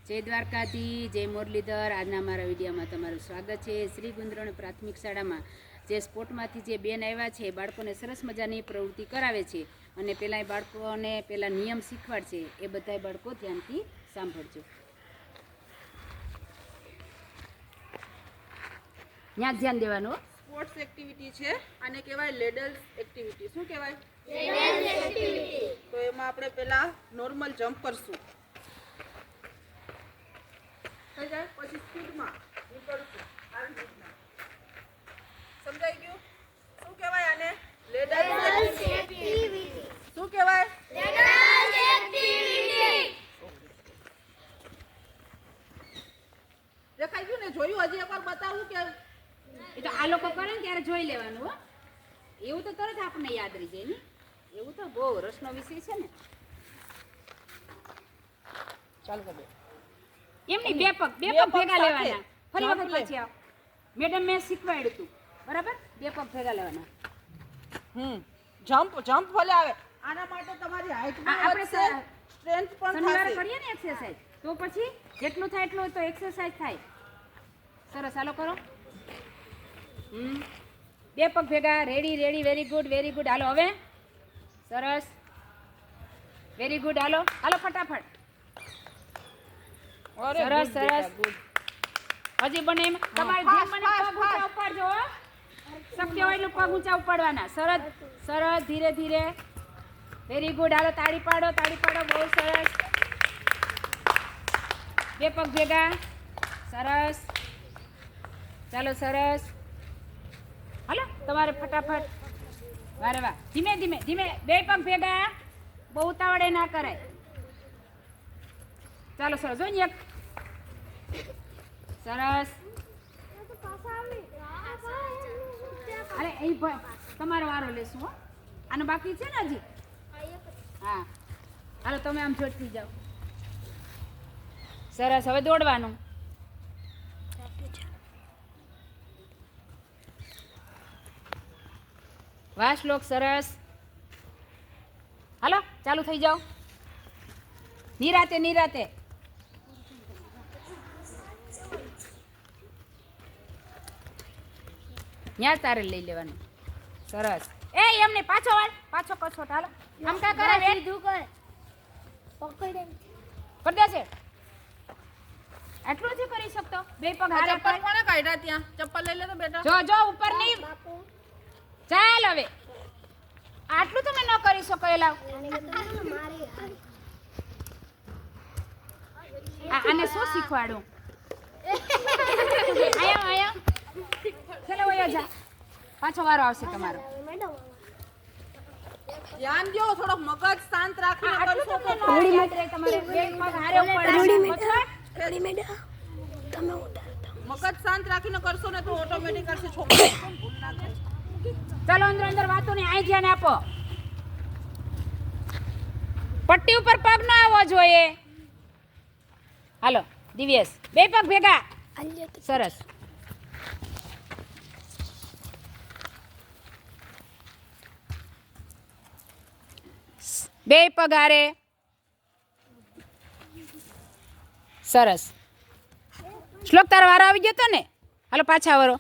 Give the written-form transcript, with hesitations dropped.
જય દ્વારકાથી, જય મુરલીધર। આજના અમારા વિડીયોમાં તમારું સ્વાગત છે। શ્રી ગુંદરણ પ્રાથમિક શાળામાં જે સ્પોર્ટમાંથી જે બેન આવ્યા છે, બાળકોને સરસ મજાની પ્રવૃત્તિ કરાવે છે અને પહેલાં બાળકોને પહેલાં નિયમ શીખવાડશે। એ બધા બાળકો ધ્યાનથી સાંભળજો। ત્યાં ધ્યાન દેવાનું। સ્પોર્ટ્સ એક્ટિવિટી છે, આને કહેવાય લેડલ્સ એક્ટિવિટી। શું કહેવાય? લેડલ્સ એક્ટિવિટી। તો એમાં આપણે પહેલા નોર્મલ જમ્પ કરશું, થઈ જાય પછી સ્પીડમાં નીકળશું આવી રીતના। સમજાઈ ગયું? શું કહેવાય આને? લેડલ્સ એક્ટિવિટી। શું કહેવાય? લેડલ્સ એક્ટિવિટી। દેખાઈ ગયું ને? જોયું? હજી એકવાર બતાવું કે એ તો આ લોકો કરે ને ત્યારે જોઈ લેવાનું। હો, એવું તો તરત આપણને યાદ રહી જાય ને। એવું તો બહુ રસનો વિષય છે ને। ચાલુ કરી દે। એમની બે પગ ભેગા લેવાના। ફરી વખત પાછી આવ। મેડમ મેં શીખવાડ્યું હતું, બરાબર? બે પગ ભેગા લેવાના। જમ્પ ભલે આવે, આના માટે તમારી હાઈટ આપણે સ્ટ્રેન્થ પણ શનિવારે થશે। કરીએ ને એક્સરસાઇઝ, તો પછી જેટલું થાય એટલું તો એક્સરસાઇઝ થાય। સરસ, હાલો કરો। બે પગ ભેગા, ready ready, very good very good. હાલો હવે, સરસ, વેરી ગુડ। હાલો હાલો ફટાફટ, સરસ સરસ। હજી બને એમ તમારે જેમ બને પગ ઊંચા ઉપાડજો। શક્ય હોય એટલું પગ ઊંચા ઉપાડવાના। સરસ સરસ, ધીરે ધીરે, વેરી ગુડ। હાલો તાળી પાડો, તાળી પાડો, બહુ સરસ। બે પગ ભેગા, સરસ, ચાલો સરસ। હાલો તમારે ફટાફટ, વારે વાહ, ધીમે ધીમે ધીમે, બે પગ ભેગા, બહુ ઉતાવળે ના કરાય। ચાલો સરસ, જો એક, સરસ। અરે એ તમારો વારો લેશું। હો, આનો બાકી છે ને હજી? હા, હાલો તમે આમ જોડતી જાઓ। સરસ, હવે દોડવાનું। વાહ શ્લોક, સરસ। હાલો ચાલુ થઈ જાઓ, નિરાતે નિરાતે। ત્યાં તારે લઈ લેવાનું। સરસ, એ એમને પાછો વાળ, પાછો કછોટ। હાલો આમ કા કરે? સીધું કર, પકડે પડદા છે, આટલું જ કરી શકતો? બે પગ હારે ચપ્પલ કોણે કાઢ્યા ત્યાં? ચપ્પલ લઈ લે તો બેટા। જો જો ઉપર નહીં, ચાલ હવે। આટલું તમે ન કરી શકો? એ લાવ, આને શું શીખવાડું? આયા આયા, ચલો વયો જા, પાછો વારો આવશે તમારો। ધ્યાન દો, થોડોક મગજ શાંત રાખીને આટલું કરશો તમને તો ન યાદ રહે તમારે? બે પગ હારે મગજ શાંત રાખીને કરશો ને તો ઓટોમેટિક કરશે છોકરા। ભૂલ ના થાય। ચાલો અંદર અંદર વાતો ને આઈ ધ્યાન આપો। પટ્ટી ઉપર પગ ન આવવો જોઈએ। હાલો દિવ્યેશ, બે પગ ભેગા, સરસ। બે પગ હારે, સરસ। શ્લોક તારો વારો આવી ગયો તો ને? હાલો પાછા વરો।